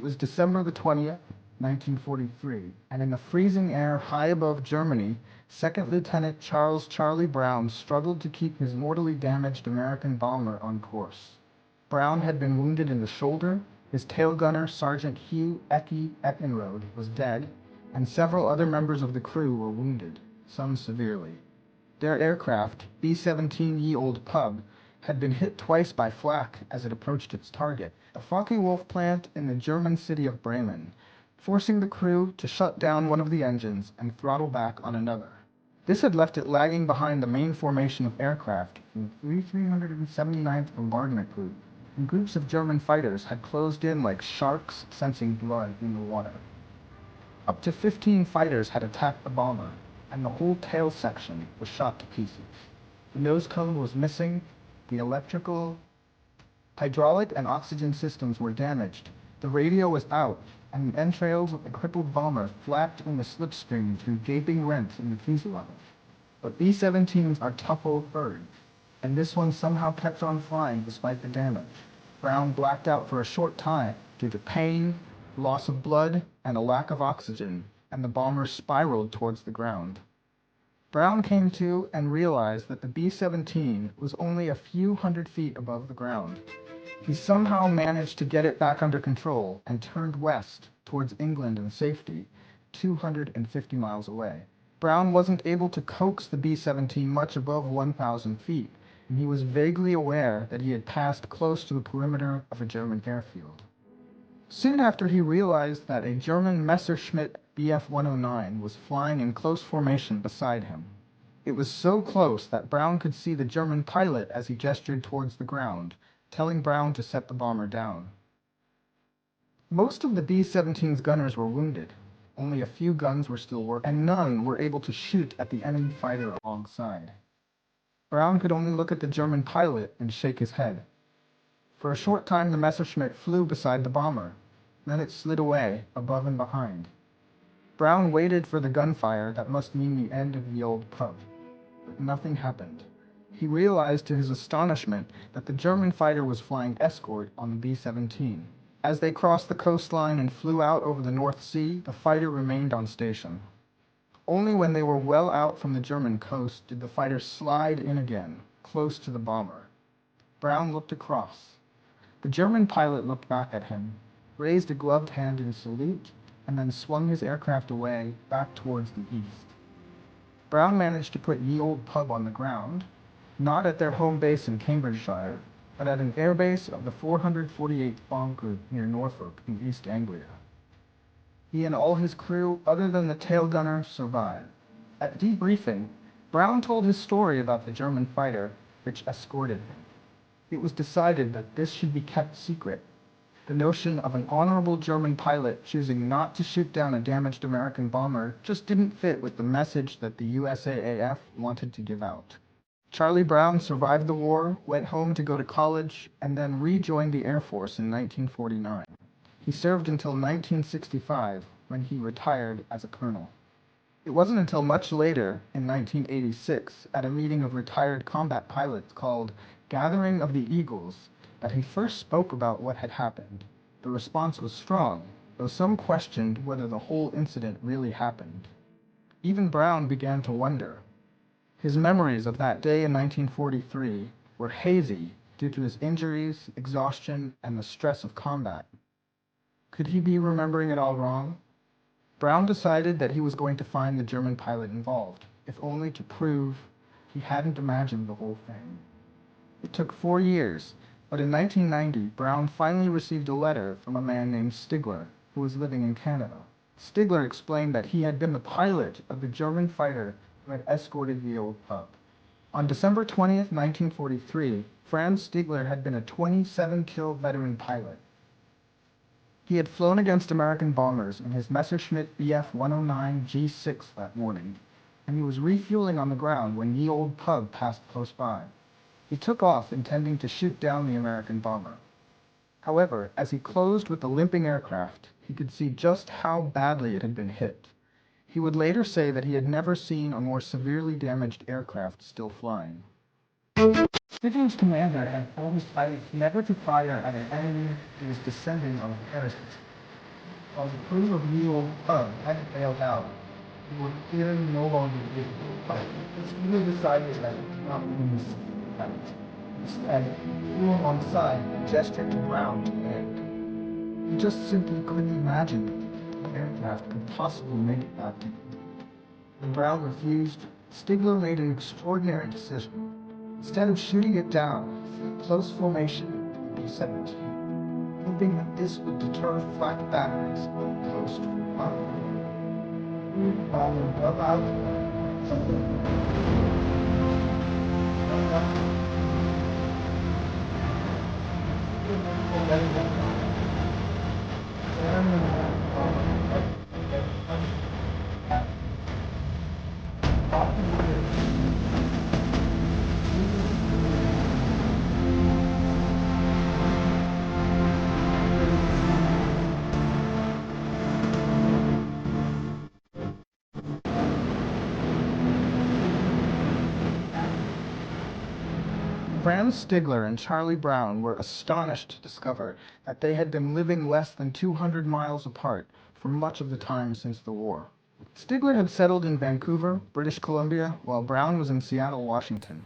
was December the 20th, 1943, and in the freezing air high above Germany, Second Lieutenant Charles "Charlie" Brown struggled to keep his mortally damaged American bomber on course. Brown had been wounded in the shoulder, his tail gunner, Sergeant Hugh Eckenrode, was dead, and several other members of the crew were wounded, some severely. Their aircraft, B-17 Ye Olde Pub, had been hit twice by flak as it approached its target, a Focke-Wulf plant in the German city of Bremen, forcing the crew to shut down one of the engines and throttle back on another. This had left it lagging behind the main formation of aircraft from the 379th Bombardment Group, and groups of German fighters had closed in like sharks sensing blood in the water. Up to 15 fighters had attacked the bomber, and the whole tail section was shot to pieces. The nose cone was missing, the electrical, hydraulic, and oxygen systems were damaged, the radio was out, and the entrails of the crippled bomber flapped in the slipstream through gaping rents in the fuselage. But B-17s are tough old birds, and this one somehow kept on flying despite the damage. Brown blacked out for a short time due to pain, loss of blood, and a lack of oxygen, and the bomber spiraled towards the ground. Brown came to and realized that the B-17 was only a few hundred feet above the ground. He somehow managed to get it back under control and turned west towards England and safety, 250 miles away. Brown wasn't able to coax the B-17 much above 1,000 feet, and he was vaguely aware that he had passed close to the perimeter of a German airfield. Soon after, he realized that a German Messerschmitt Bf-109 was flying in close formation beside him. It was so close that Brown could see the German pilot as he gestured towards the ground, telling Brown to set the bomber down. Most of the B-17's gunners were wounded. Only a few guns were still working, and none were able to shoot at the enemy fighter alongside. Brown could only look at the German pilot and shake his head. For a short time the Messerschmitt flew beside the bomber, then it slid away, above and behind. Brown waited for the gunfire that must mean the end of the Olde Pub, but nothing happened. He realized to his astonishment that the German fighter was flying escort on the B-17. As they crossed the coastline and flew out over the North Sea, the fighter remained on station. Only when they were well out from the German coast did the fighter slide in again, close to the bomber. Brown looked across. The German pilot looked back at him, raised a gloved hand in salute, and then swung his aircraft away, back towards the east. Brown managed to put Ye Olde Pub on the ground, not at their home base in Cambridgeshire, but at an airbase of the 448th Bomb Group near Norfolk in East Anglia. He and all his crew, other than the tail gunner, survived. At debriefing, Brown told his story about the German fighter, which escorted him. It was decided that this should be kept secret. The notion of an honorable German pilot choosing not to shoot down a damaged American bomber just didn't fit with the message that the USAAF wanted to give out. Charlie Brown survived the war, went home to go to college, and then rejoined the Air Force in 1949. He served until 1965, when he retired as a colonel. It wasn't until much later, in 1986, at a meeting of retired combat pilots called Gathering of the Eagles, that he first spoke about what had happened. The response was strong, though some questioned whether the whole incident really happened. Even Brown began to wonder. His memories of that day in 1943 were hazy due to his injuries, exhaustion, and the stress of combat. Could he be remembering it all wrong? Brown decided that he was going to find the German pilot involved, if only to prove he hadn't imagined the whole thing. It took 4 years, but in 1990, Brown finally received a letter from a man named Stigler, who was living in Canada. Stigler explained that he had been the pilot of the German fighter who had escorted the Olde Pub. On December 20th, 1943, Franz Stigler had been a 27-kill veteran pilot. He had flown against American bombers in his Messerschmitt Bf-109 G6 that morning, and he was refueling on the ground when Ye Olde Pub passed close by. He took off intending to shoot down the American bomber. However, as he closed with the limping aircraft, he could see just how badly it had been hit. He would later say that he had never seen a more severely damaged aircraft still flying. Stigler's commander had told his pilots never to fire at an enemy who was descending on a parachute. while the crew of the Olde Pub had bailed out. They were clearly no longer visible. Stigler decided that it did not mean this. Instead, he flew alongside and gestured to Brown to land. He just simply couldn't imagine that the aircraft could possibly make it back to him. When Brown refused, Stigler made an extraordinary decision. Instead of shooting it down, close formation in B-17, hoping that this would deter flak batteries close to the front. Franz Stigler and Charlie Brown were astonished to discover that they had been living less than 200 miles apart for much of the time since the war. Stigler had settled in Vancouver, British Columbia, while Brown was in Seattle, Washington.